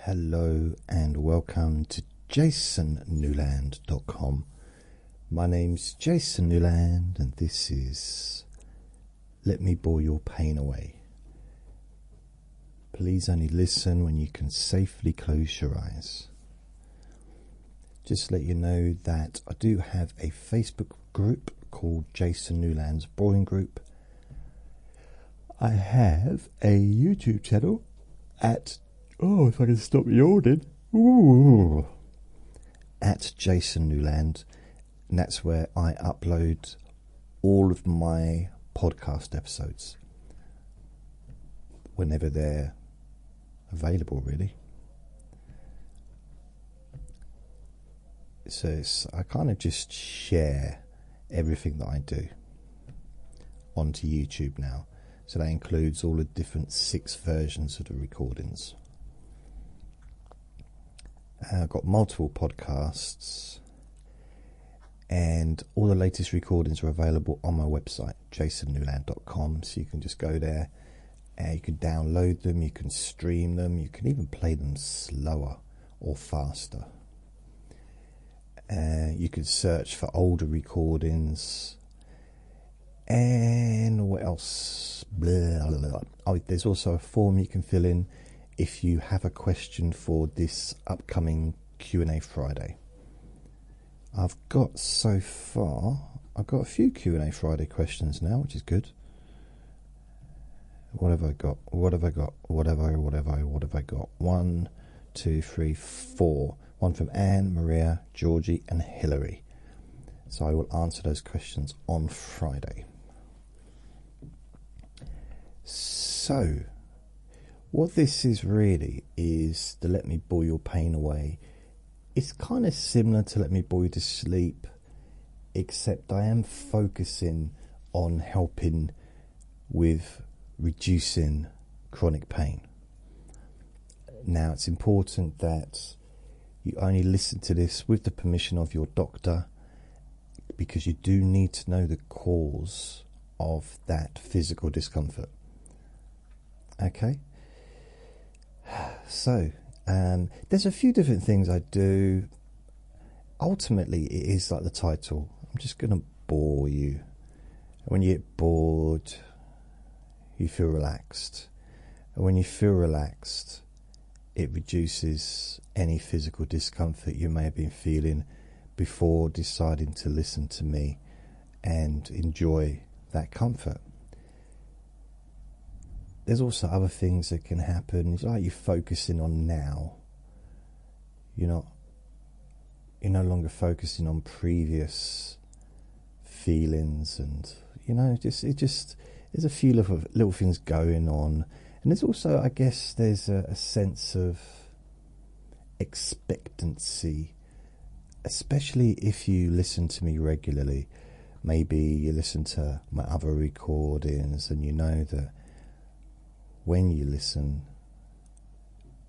Hello and welcome to jasonnewland.com. My name's Jason Newland and this is Let Me Bore Your Pain Away. Please only listen when you can safely close your eyes. Just to let you know that I do have a Facebook group called Jason Newland's Boring Group. I have a YouTube channel at, if I can stop yawning, at Jason Newland, and that's where I upload all of my podcast episodes whenever they're available, really. So I kind of just share everything that I do onto YouTube now. So that includes all the different 6 versions of the recordings. I've got multiple podcasts, and all the latest recordings are available on my website, jasonnewland.com. So you can just go there, and you can download them, you can stream them, you can even play them slower or faster. You can search for older recordings. And what else? Blah, blah, blah. Oh, there's also a form you can fill in if you have a question for this upcoming Q&A Friday. I've got a few Q&A Friday questions now, which is good. What have I got? 1, 2, 3, 4. One from Anne, Maria, Georgie and Hilary. So I will answer those questions on Friday. So, what this is really is to Let Me Bore Your Pain Away. It's kind of similar to Let Me Bore You to Sleep, except I am focusing on helping with reducing chronic pain. Now, it's important that you only listen to this with the permission of your doctor, because you do need to know the cause of that physical discomfort. Okay? So, there's a few different things I do. Ultimately, it is like the title. I'm just going to bore you. When you get bored, you feel relaxed. And when you feel relaxed, it reduces any physical discomfort you may have been feeling before deciding to listen to me and enjoy that comfort. There's also other things that can happen. It's like you're focusing on now. You're no longer focusing on previous feelings, and there's a few little things going on. And there's also, I guess, there's a sense of expectancy, especially if you listen to me regularly. Maybe you listen to my other recordings, and you know that when you listen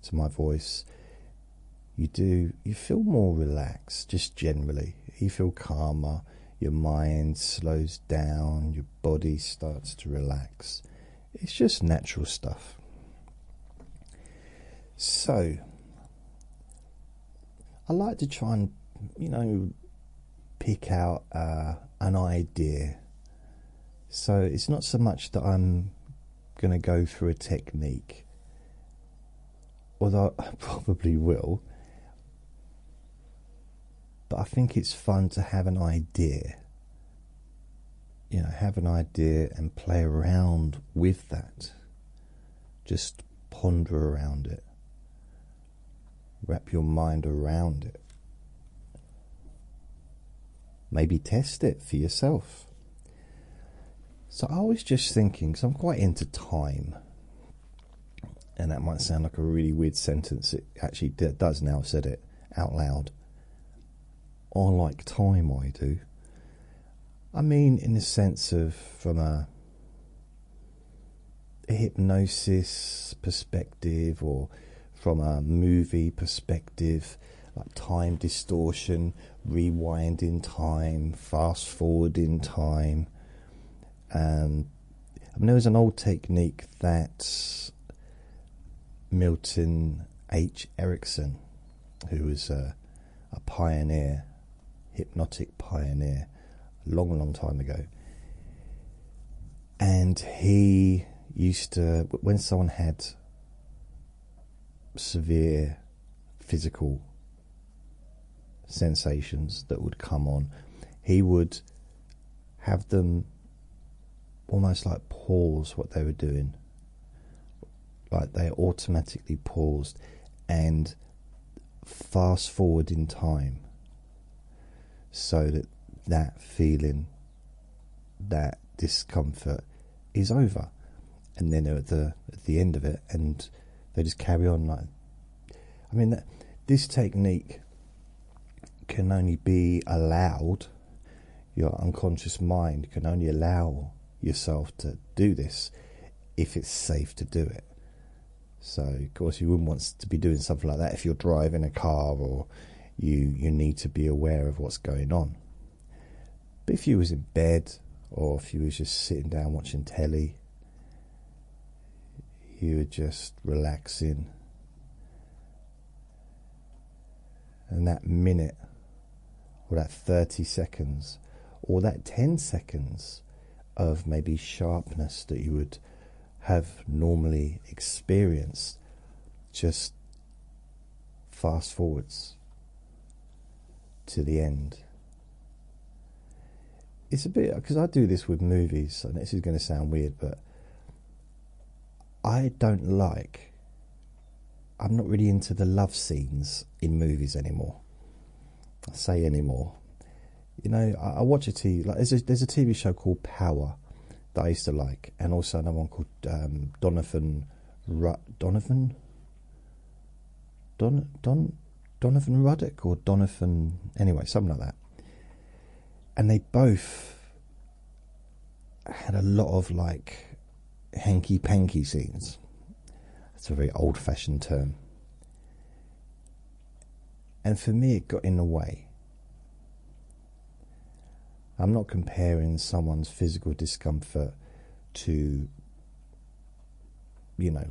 to my voice, you feel more relaxed, just generally. You feel calmer, your mind slows down, your body starts to relax. It's just natural stuff. So, I like to try and, pick out an idea. So it's not so much that I'm going to go through a technique, although I probably will. But I think it's fun to have an idea. Have an idea and play around with that. Just ponder around it. Wrap your mind around it. Maybe test it for yourself. So I was just thinking, because I'm quite into time, and that might sound like a really weird sentence. It actually does now. I've said it out loud. I like time, I do. I mean, in the sense of from a hypnosis perspective, or from a movie perspective, like time distortion, rewinding time, fast forwarding time. There was an old technique that Milton H. Erickson, who was a pioneer, hypnotic pioneer, a long, long time ago. And he used to, when someone had severe physical sensations that would come on, he would have them almost like pause what they were doing, like they automatically paused, and fast forward in time so that that feeling, that discomfort is over, and then they're at the end of it, and they just carry on. Like, I mean, this technique can only be allowed, your unconscious mind can only allow yourself to do this if it's safe to do it. So of course you wouldn't want to be doing something like that if you're driving a car, or you need to be aware of what's going on. But if you was in bed, or if you was just sitting down watching telly, you were just relaxing, and that minute, or that 30 seconds, or that 10 seconds of maybe sharpness that you would have normally experienced, just fast forwards to the end. It's a bit, because I do this with movies, and this is going to sound weird, but I'm not really into the love scenes in movies anymore. I say anymore. You know, I watch a TV, like there's a TV show called Power that I used to like, and also another one called Donovan Ruddock, or Donovan, anyway, something like that. And they both had a lot of like hanky-panky scenes. That's a very old-fashioned term. And for me, it got in the way. I'm not comparing someone's physical discomfort to, you know,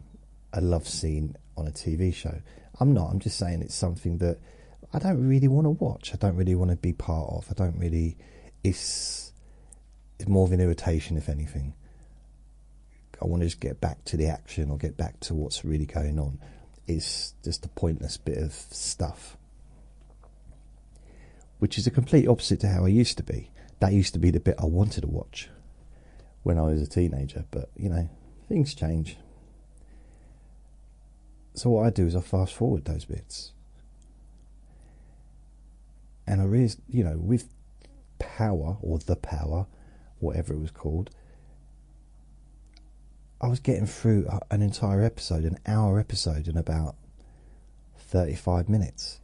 a love scene on a TV show. I'm not. I'm just saying it's something that I don't really want to watch. I don't really want to be part of. I don't really... It's more of an irritation, if anything. I want to just get back to the action, or get back to what's really going on. It's just a pointless bit of stuff, which is a complete opposite to how I used to be. That used to be the bit I wanted to watch when I was a teenager, but, you know, things change. So what I do is I fast forward those bits. And I really, you know, with Power, or The Power, whatever it was called, I was getting through an entire episode, an hour episode, in about 35 minutes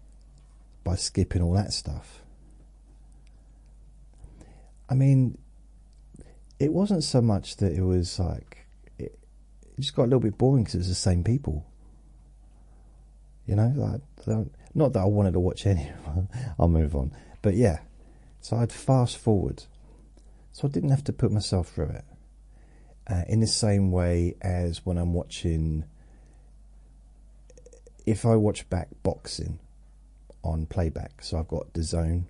by skipping all that stuff. I mean, it wasn't so much that it was like, it just got a little bit boring because it was the same people. You know, like, not that I wanted to watch any of them. I'll move on. But yeah, so I'd fast forward. So I didn't have to put myself through it. In the same way as when I'm watching, if I watch back boxing on playback, so I've got DAZN,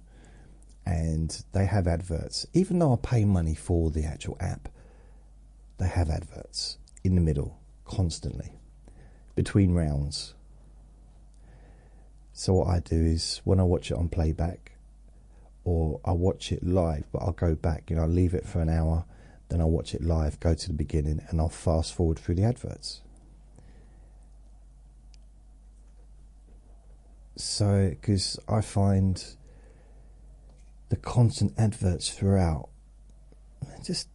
and they have adverts. Even though I pay money for the actual app, they have adverts in the middle, constantly, between rounds. So what I do is, when I watch it on playback, or I watch it live, but I'll go back, you know, I'll leave it for an hour, then I'll watch it live, go to the beginning, and I'll fast forward through the adverts. So, because I find the constant adverts throughout just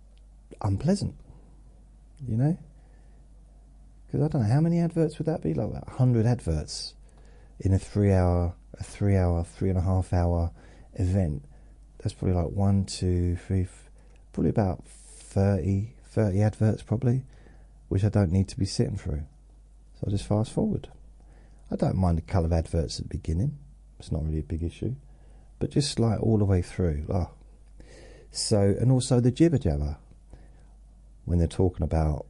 unpleasant, you know? Because I don't know, how many adverts would that be? Like 100 adverts in a 3 and a half hour event. That's probably like 1, 2, 3, probably about 30 adverts probably, which I don't need to be sitting through. So I just fast forward. I don't mind the colour of adverts at the beginning. It's not really a big issue. But just like all the way through. Oh. So, and also the jibber jabber, when they're talking about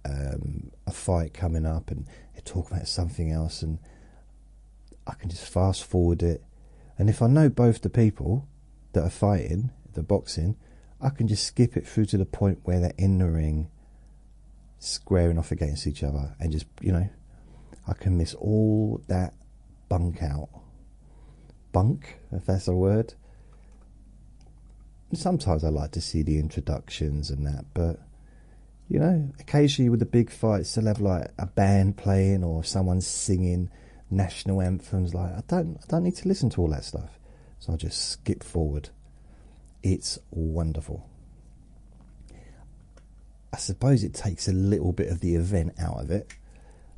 a fight coming up and they're talking about something else, and I can just fast forward it. And if I know both the people that are fighting, the boxing, I can just skip it through to the point where they're in the ring squaring off against each other, and just, I can miss all that bunk out. Bunk, if that's a word. Sometimes I like to see the introductions and that, but occasionally with the big fights they'll have like a band playing or someone singing national anthems. Like I don't need to listen to all that stuff, so I'll just skip forward. It's wonderful. I suppose it takes a little bit of the event out of it,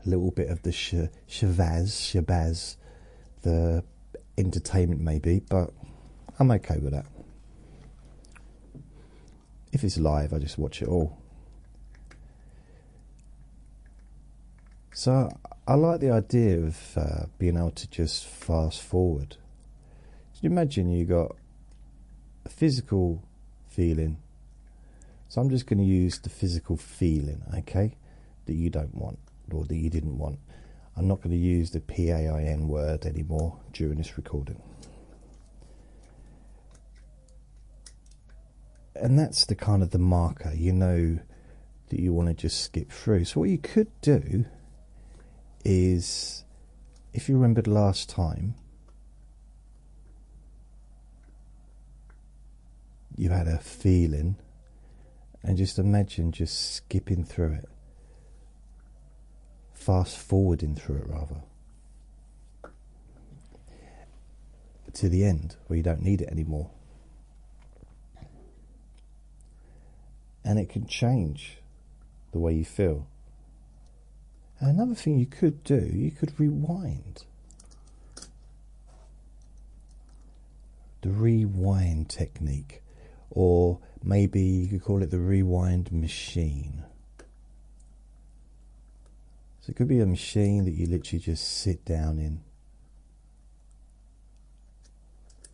a little bit of the shabazz, the entertainment maybe, but I'm okay with that. If it's live, I just watch it all. So I like the idea of being able to just fast forward. Can you imagine you got a physical feeling? So I'm just going to use the physical feeling, okay, that you don't want or that you didn't want. I'm not going to use the PAIN word anymore during this recording. And that's the kind of the marker, that you want to just skip through. So what you could do is, if you remembered last time, you had a feeling, and just imagine just skipping through it, fast forwarding through it rather, to the end where you don't need it anymore. And it can change the way you feel. And another thing you could do, you could rewind. The rewind technique, or maybe you could call it the rewind machine. So it could be a machine that you literally just sit down in,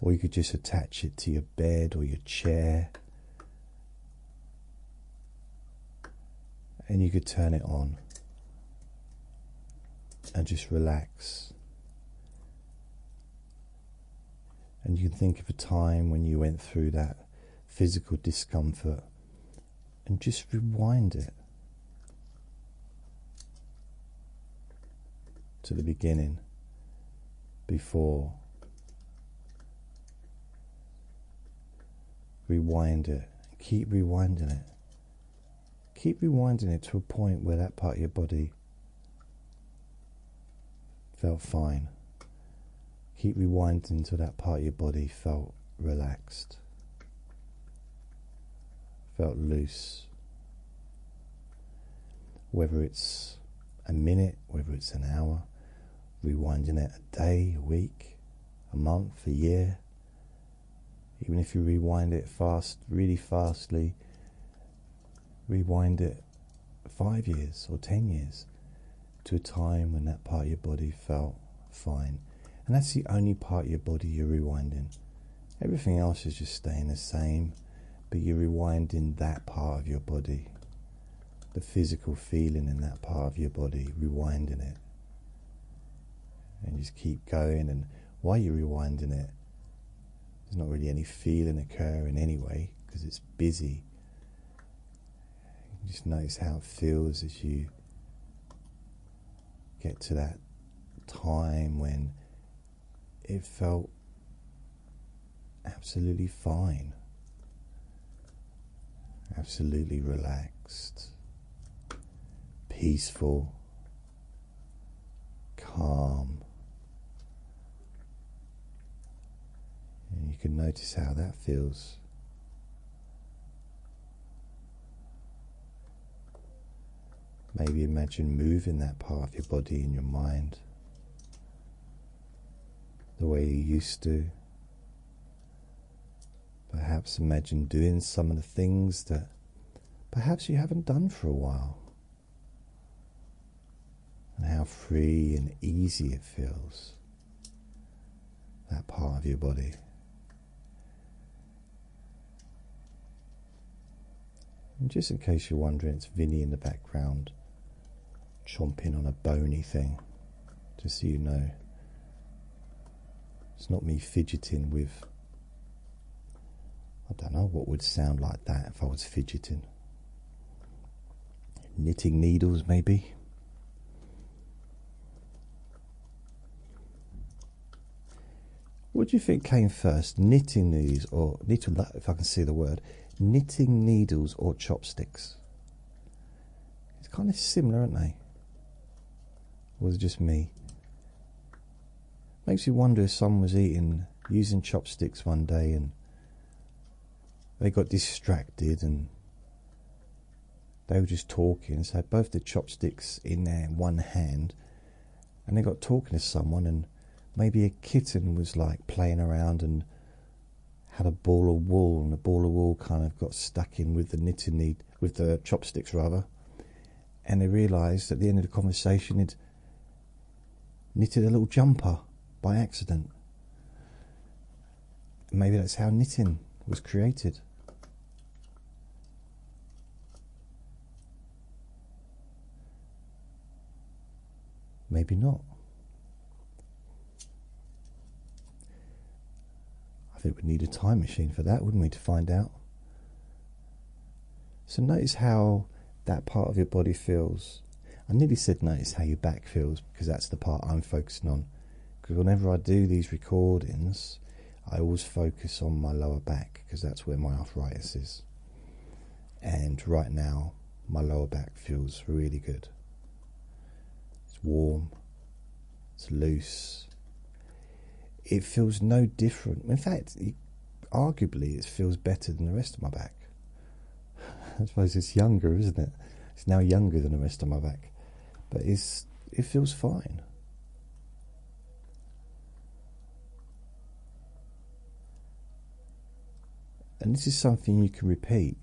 or you could just attach it to your bed or your chair, and you could turn it on and just relax. And you can think of a time when you went through that physical discomfort and just rewind it to the beginning, before. Rewind it. Keep rewinding it. Keep rewinding it to a point where that part of your body felt fine. Keep rewinding until that part of your body felt relaxed, felt loose. Whether it's a minute, whether it's an hour, rewinding it a day, a week, a month, a year. Even if you rewind it fast, really fastly, rewind it 5 years or 10 years to a time when that part of your body felt fine. And that's the only part of your body you're rewinding. Everything else is just staying the same, but you're rewinding that part of your body, the physical feeling in that part of your body, rewinding it. And just keep going, and while you're rewinding it, there's not really any feeling occurring anyway, because it's busy. You just notice how it feels as you get to that time when it felt absolutely fine, absolutely relaxed, peaceful, calm. And you can notice how that feels. Maybe imagine moving that part of your body in your mind the way you used to. Perhaps imagine doing some of the things that perhaps you haven't done for a while, and how free and easy it feels, that part of your body. And just in case you're wondering, it's Vinny in the background chomping on a bony thing, just so you know. It's not me fidgeting with, I don't know what would sound like that if I was fidgeting. Knitting needles, maybe. What do you think came first, knitting needles or, if I can see the word, knitting needles or chopsticks? It's kind of similar, aren't they? Or was it just me? Makes you wonder if someone was using chopsticks one day and they got distracted and they were just talking, so had both the chopsticks in their one hand, and they got talking to someone, and maybe a kitten was like playing around and had a ball of wool, and the ball of wool kind of got stuck in with the chopsticks rather, and they realised at the end of the conversation it knitted a little jumper by accident. Maybe that's how knitting was created. Maybe not. I think we'd need a time machine for that, wouldn't we, to find out? So notice how that part of your body feels. I nearly said notice how your back feels, because that's the part I'm focusing on. Because whenever I do these recordings, I always focus on my lower back, because that's where my arthritis is. And right now, my lower back feels really good. It's warm, it's loose. It feels no different. In fact, arguably, it feels better than the rest of my back. I suppose it's younger, isn't it? It's now younger than the rest of my back. But it feels fine. And this is something you can repeat.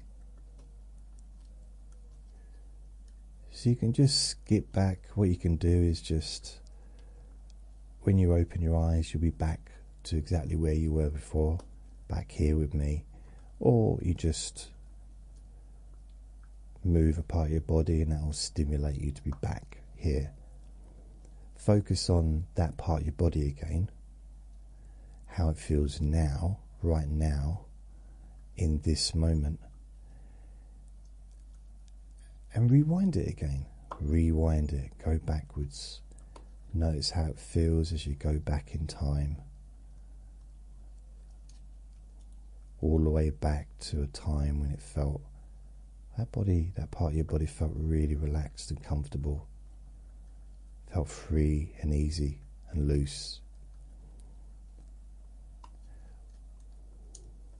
So you can just skip back. What you can do is just, when you open your eyes, you'll be back to exactly where you were before, back here with me. Or you just move a part of your body and that will stimulate you to be back here. Focus on that part of your body again, how it feels now, right now, in this moment, and rewind it again. Rewind it, go backwards. Notice how it feels as you go back in time, all the way back to a time when it felt, that part of your body felt really relaxed and comfortable, felt free and easy and loose.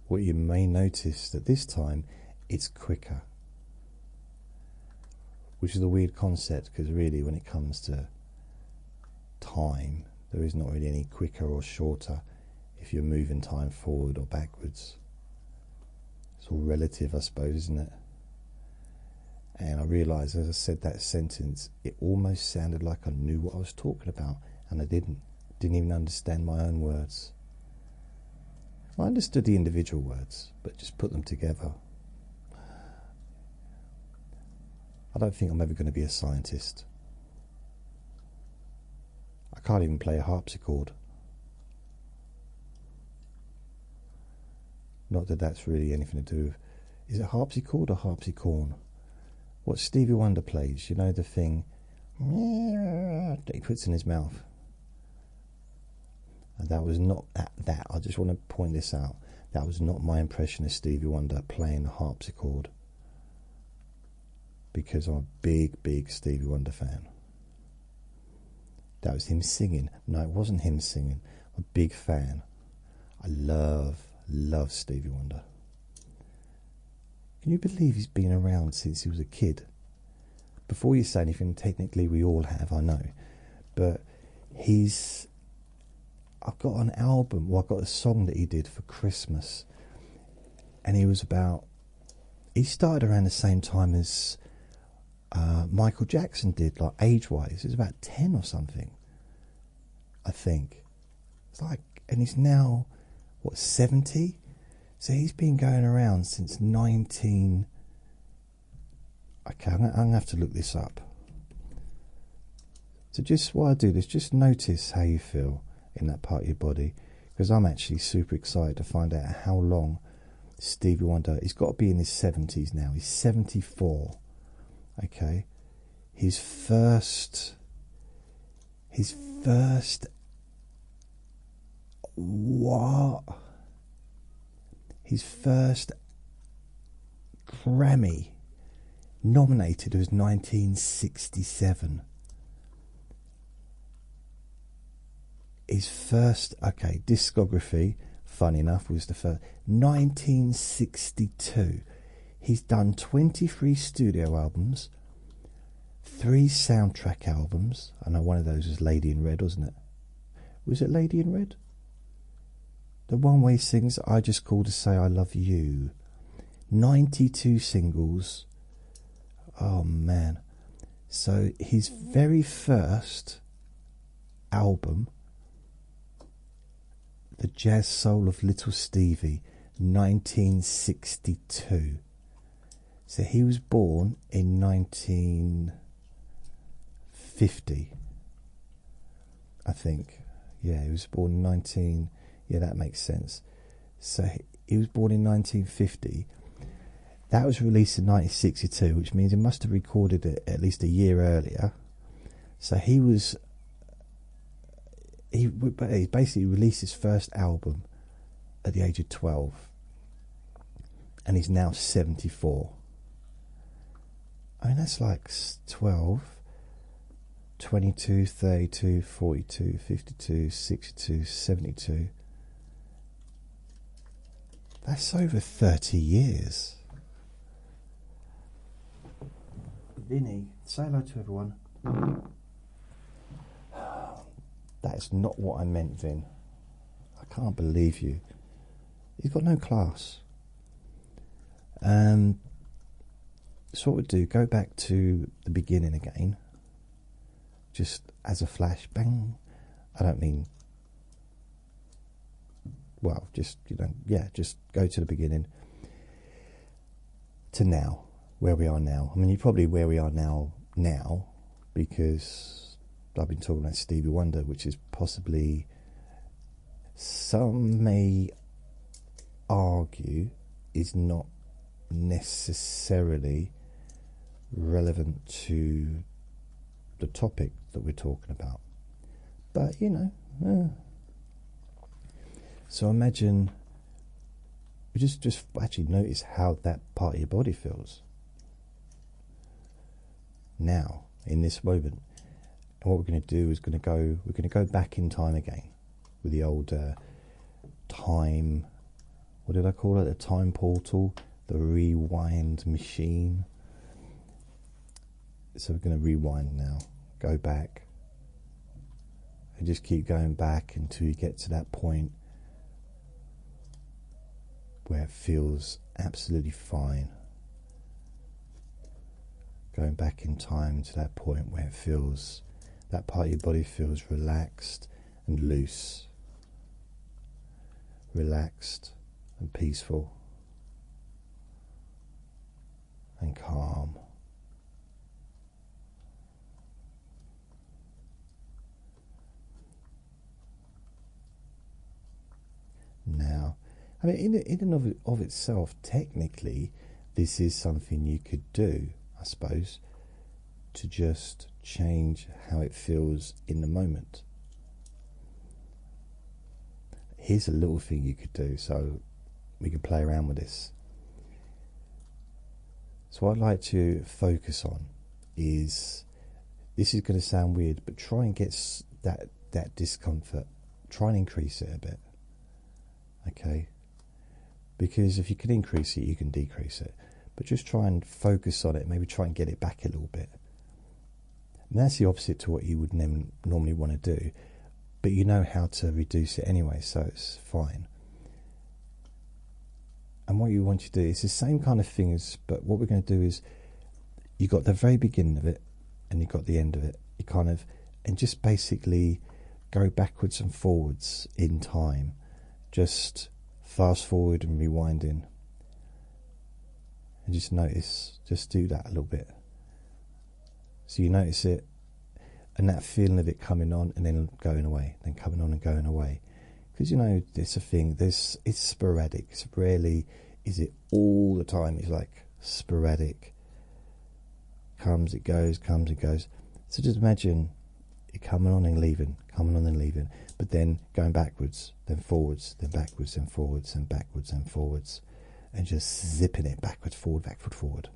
What you may notice that this time it's quicker, which is a weird concept, because really when it comes to time, there is not really any quicker or shorter if you're moving time forward or backwards. It's all relative, I suppose, isn't it? And I realised as I said that sentence, it almost sounded like I knew what I was talking about, and I didn't even understand my own words. I understood the individual words, but just put them together. I don't think I'm ever going to be a scientist. I can't even play a harpsichord. Not that that's really anything to do with... Is it harpsichord or harpsichorn? What Stevie Wonder plays, you know, the thing that he puts in his mouth. And that was not that. I just want to point this out. That was not my impression of Stevie Wonder playing the harpsichord, because I'm a big, big Stevie Wonder fan. That was him singing. No, it wasn't him singing. I'm a big fan. I love Stevie Wonder. Can you believe he's been around since he was a kid? Before you say anything, technically we all have, I know. But I've got an album, well, I've got a song that he did for Christmas. And he started around the same time as Michael Jackson did, like age-wise. It was about 10 or something, I think. It's like, and he's now, 70? So he's been going around since 19... Okay, I'm going to have to look this up. So just while I do this, just notice how you feel in that part of your body, because I'm actually super excited to find out how long Stevie Wonder, he's got to be in his 70s now, he's 74, okay? His first Grammy nominated was 1967. His first, discography, funny enough, was the first 1962. He's done 23 studio albums, 3 soundtrack albums. I know one of those was Lady in Red, wasn't it? Was it Lady in Red? The one where he sings I Just Called to Say I Love You. 92 singles. Oh man. So his very first album, The Jazz Soul of Little Stevie, 1962. So he was born in 1950, I think. Yeah, he was born in 19... Yeah, that makes sense. So he was born in 1950. That was released in 1962, which means he must have recorded it at least a year earlier. So he basically released his first album at the age of 12, and he's now 74. I mean, that's like 12, 22, 32, 42, 52, 62, 72. That's over 30 years. Vinny, say hello to everyone. That's not what I meant, Vin. I can't believe you. You've got no class. So what we'll do, go back to the beginning again. Just as a flash, bang. I don't mean... Well, just, just go to the beginning. To now. Where we are now. I mean, you're probably where we are now, because I've been talking about Stevie Wonder, which is possibly, some may argue, is not necessarily relevant to the topic that we're talking about. But, so imagine, just actually notice how that part of your body feels now, in this moment. And what we're going to do is we're going to go back in time again with the old time, what did I call it? The time portal, the rewind machine. So we're going to rewind now, go back, and just keep going back until you get to that point where it feels absolutely fine. Going back in time to that point where it feels, that part of your body feels relaxed and loose. Relaxed and peaceful and calm. Now, I mean, in and of itself, technically, this is something you could do, I suppose, to just change how it feels in the moment. Here's a little thing you could do, so we can play around with this. So what I'd like to focus on is, this is going to sound weird, but try and get that discomfort, try and increase it a bit. Okay? Because if you can increase it, you can decrease it. But just try and focus on it, maybe try and get it back a little bit. And that's the opposite to what you would normally want to do. But you know how to reduce it anyway, so it's fine. And what you want to do is the same kind of thing as, but what we're going to do is, you got the very beginning of it, and you got the end of it. You kind of, and just basically go backwards and forwards in time. Just fast forward and rewinding. And just notice, just do that a little bit. So you notice it, And that feeling of it coming on and then going away, then coming on and going away. Because, you know, it's a thing, it's sporadic. It's rarely, is it all the time? It's like sporadic. Comes, it goes, comes, it goes. So just imagine it coming on and leaving, coming on and leaving. But then going backwards, then forwards, then backwards, then forwards, and backwards and forwards. And just zipping it backwards, forward, backward, forward.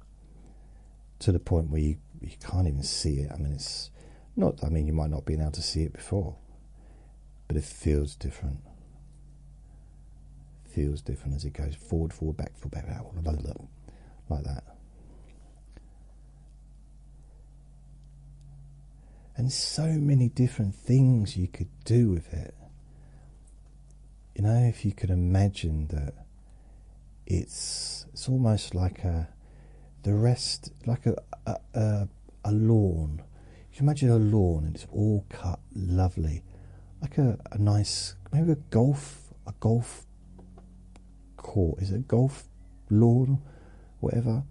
To the point where you can't even see it. I mean, it's not, I mean, you might not be able to see it before, but it feels different. Feels different as it goes forward, forward, back, blah, blah, blah, like that. And so many different things you could do with it. You know, if you could imagine that it's almost like the rest, like a lawn. You can imagine a lawn and it's all cut lovely, like a nice, maybe a golf court. Is it a golf lawn, whatever?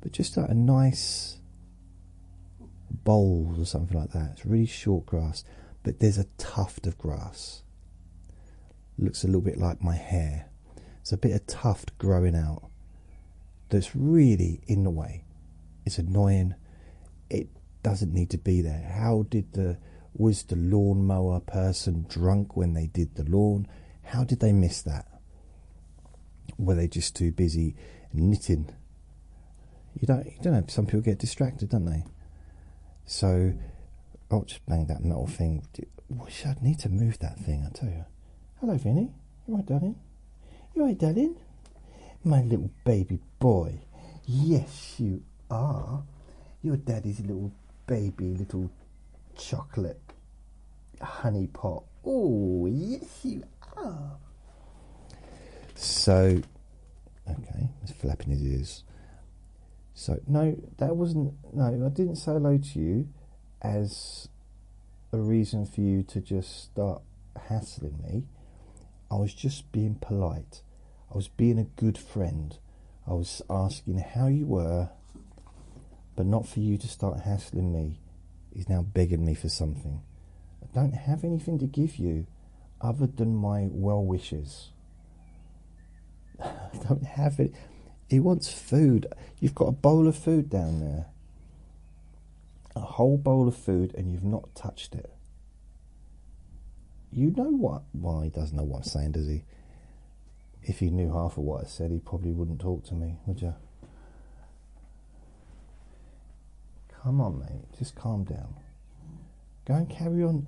But just like a nice bowl or something like that. It's really short grass, but there's a tuft of grass. Looks a little bit like my hair. It's a bit of tuft growing out that's really in the way. It's annoying. It doesn't need to be there. Was the lawnmower person drunk when they did the lawn? How did they miss that? Were they just too busy knitting? You don't know. Some people get distracted, don't they? So, I'll just bang that metal thing. I need to move that thing, I tell you. Hello, Vinny. You all right, darling? You all right, darling? My little baby boy. Yes, you are. You're Daddy's little baby, little chocolate honey pot. Oh, yes, you are. So, okay, he's flapping his ears. So, no, that wasn't, no, I didn't say hello to you as a reason for you to just start hassling me. I was just being polite. I was being a good friend. I was asking how you were, but not for you to start hassling me. He's now begging me for something. I don't have anything to give you other than my well wishes. I don't have it. He wants food. You've got a bowl of food down there. A whole bowl of food, and you've not touched it. You know what? Well, he doesn't know what I'm saying, does he? If he knew half of what I said, he probably wouldn't talk to me, would you? Come on, mate. Just calm down. Go and carry on.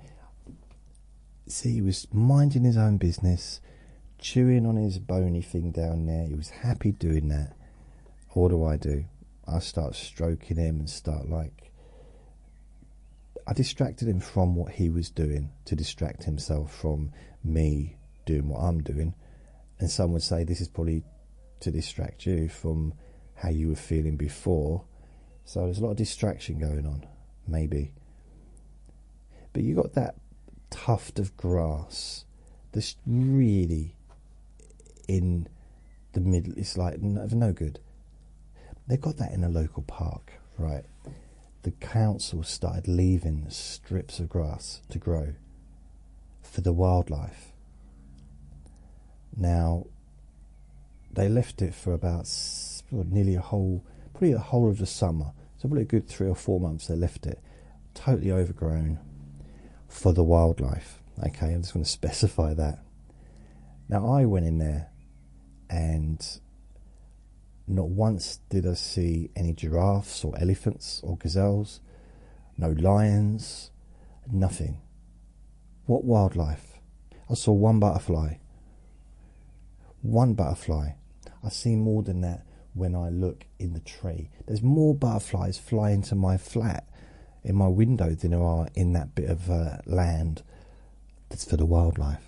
See, he was minding his own business, chewing on his bony thing down there. He was happy doing that. What do? I start stroking him and start like... I distracted him from what he was doing to distract himself from me doing what I'm doing. And some would say this is probably to distract you from how you were feeling before. So there's a lot of distraction going on, maybe. But you got that tuft of grass that's really in the middle. It's like no good. They got that in a local park, right? The council started leaving strips of grass to grow for the wildlife. Now, they left it for about nearly probably the whole of the summer. So probably a good 3 or 4 months they left it. Totally overgrown for the wildlife. Okay, I'm just going to specify that. Now, I went in there and not once did I see any giraffes or elephants or gazelles. No lions. Nothing. What wildlife? I saw one butterfly. One butterfly. I see more than that when I look in the tree. There's more butterflies flying to my flat in my window than there are in that bit of land that's for the wildlife.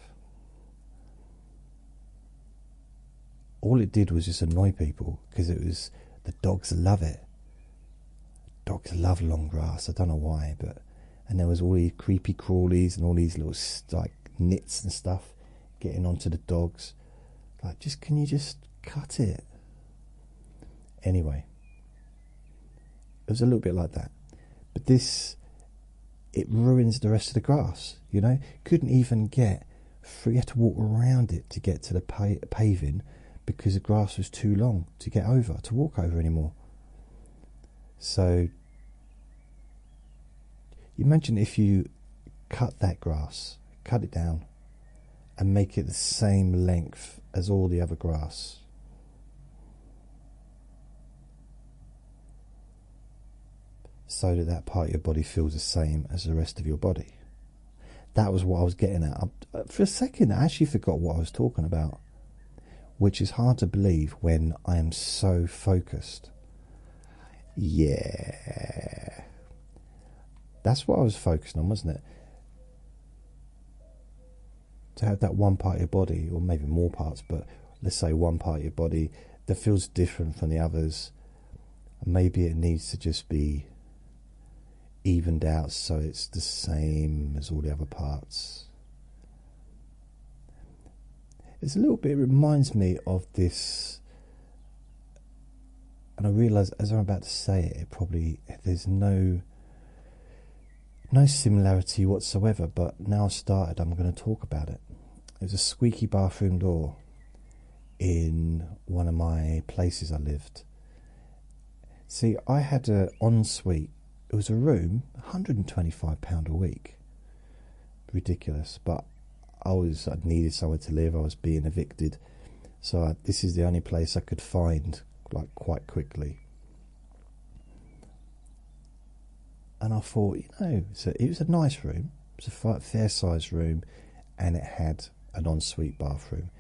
All it did was just annoy people because it was, the dogs love it. Dogs love long grass. I don't know why, but, and there was all these creepy crawlies and all these little like nits and stuff getting onto the dogs. Like, can you just cut it? Anyway, it was a little bit like that. But this it ruins the rest of the grass. You know, couldn't even get through. You had to walk around it to get to the paving because the grass was too long to get over, to walk over anymore. So imagine if you cut that grass, cut it down, and make it the same length as all the other grass. So that that part of your body feels the same as the rest of your body. That was what I was getting at. For a second, I actually forgot what I was talking about, which is hard to believe when I am so focused. Yeah. That's what I was focusing on, wasn't it? To have that one part of your body, or maybe more parts, but let's say one part of your body that feels different from the others. Maybe it needs to just be evened out so it's the same as all the other parts. It's a little bit, it reminds me of this, and I realise as I'm about to say it, probably there's no similarity whatsoever, but now I've started, I'm going to talk about it. There's a squeaky bathroom door in one of my places I lived. See, I had an ensuite. It was a room, £125 a week. Ridiculous, but I needed somewhere to live. I was being evicted, so this is the only place I could find, like, quite quickly. And I thought, you know, so it was a nice room. It was a fair-sized room, and it had an ensuite bathroom,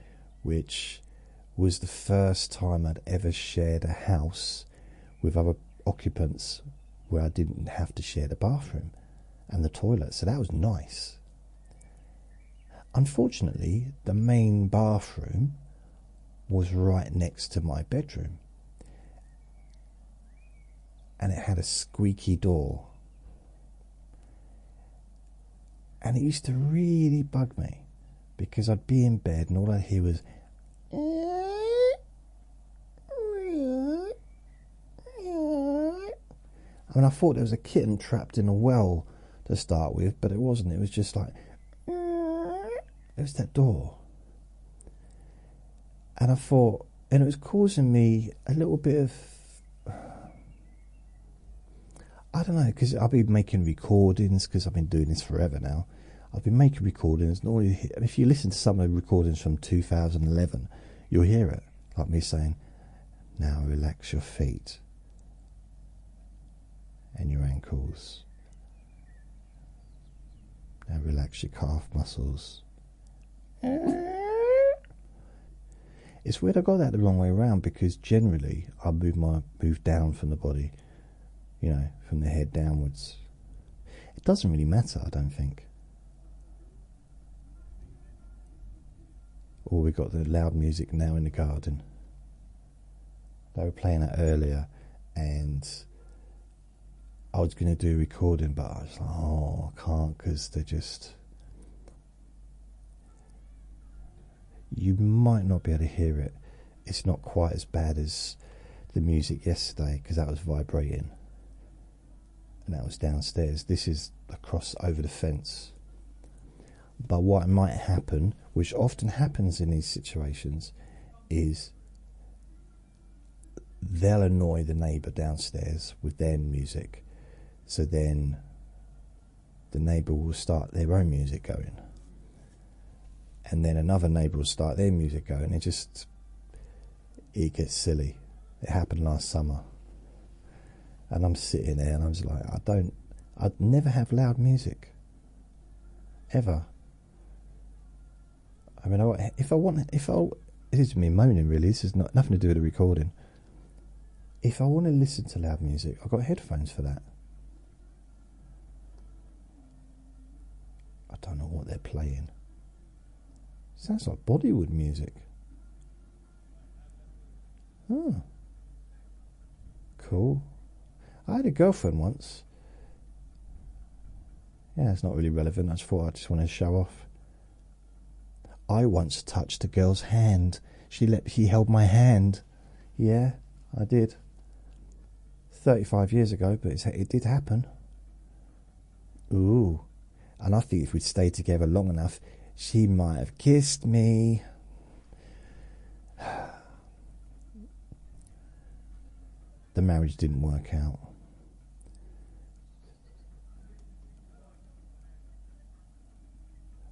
which was the first time I'd ever shared a house with other occupants where I didn't have to share the bathroom and the toilet, so that was nice. Unfortunately, the main bathroom was right next to my bedroom, and it had a squeaky door, and it used to really bug me because I'd be in bed and all I'd hear was I mean, I thought there was a kitten trapped in a well to start with, but it wasn't. It was just like, it was that door. And I thought, and it was causing me a little bit of, I don't know, because I've been making recordings, because I've been doing this forever now. I've been making recordings, and if you listen to some of the recordings from 2011, you'll hear it, like me saying, now relax your feet and your ankles. Now relax your calf muscles. It's weird I got that the wrong way around, because generally I move down from the body, you know, from the head downwards. It doesn't really matter, I don't think. Oh, we got the loud music now in the garden. They were playing that earlier, and I was going to do a recording, but I was like, oh, I can't, because they're just... You might not be able to hear it. It's not quite as bad as the music yesterday, because that was vibrating, and that was downstairs. This is across over the fence. But what might happen, which often happens in these situations, is they'll annoy the neighbour downstairs with their music. So then the neighbour will start their own music going. And then another neighbour will start their music going. It gets silly. It happened last summer. And I'm sitting there and I was like, I'd never have loud music. Ever. I mean, this is me moaning really, this has nothing to do with the recording. If I want to listen to loud music, I've got headphones for that. I don't know what they're playing. Sounds like Bollywood music. Oh. Cool. I had a girlfriend once. Yeah, it's not really relevant. I just want to show off. I once touched a girl's hand. She held my hand. Yeah, I did. 35 years ago, but it did happen. Ooh. And I think if we'd stayed together long enough, she might have kissed me. The marriage didn't work out.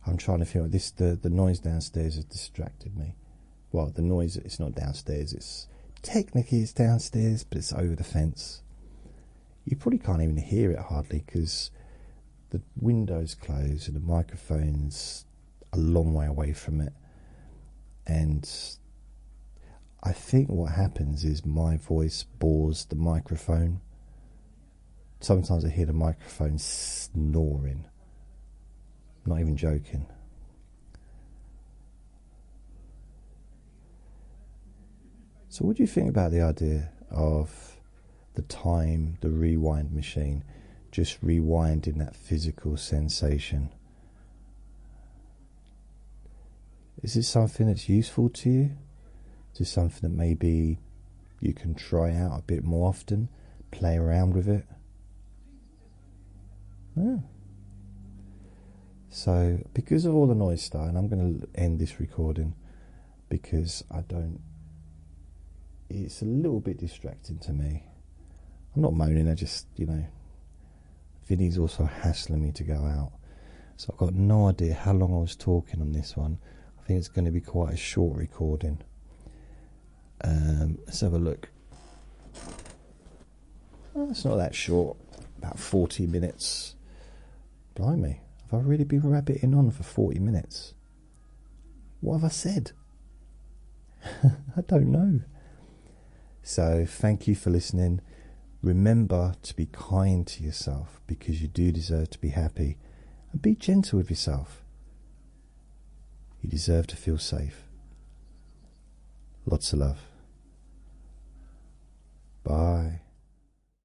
I'm trying to feel like this. The noise downstairs has distracted me. Well, the noise, it's not downstairs. It's technically it's downstairs, but it's over the fence. You probably can't even hear it hardly because the window's closed and the microphone's a long way away from it. And I think what happens is my voice bores the microphone. Sometimes I hear the microphone snoring. Not even joking. So what do you think about the idea of the time, the rewind machine, just rewinding that physical sensation? Is it something that's useful to you? Is it something that maybe you can try out a bit more often, play around with it? Yeah. So, because of all the noise starting, I'm going to end this recording because it's a little bit distracting to me. I'm not moaning, I just, Vinny's also hassling me to go out. So I've got no idea how long I was talking on this one. I think it's going to be quite a short recording. Let's have a look. Oh, it's not that short, about 40 minutes. Blimey. Have I really been rabbiting on for 40 minutes? What have I said? I don't know. So thank you for listening. Remember to be kind to yourself because you do deserve to be happy. And be gentle with yourself. You deserve to feel safe. Lots of love.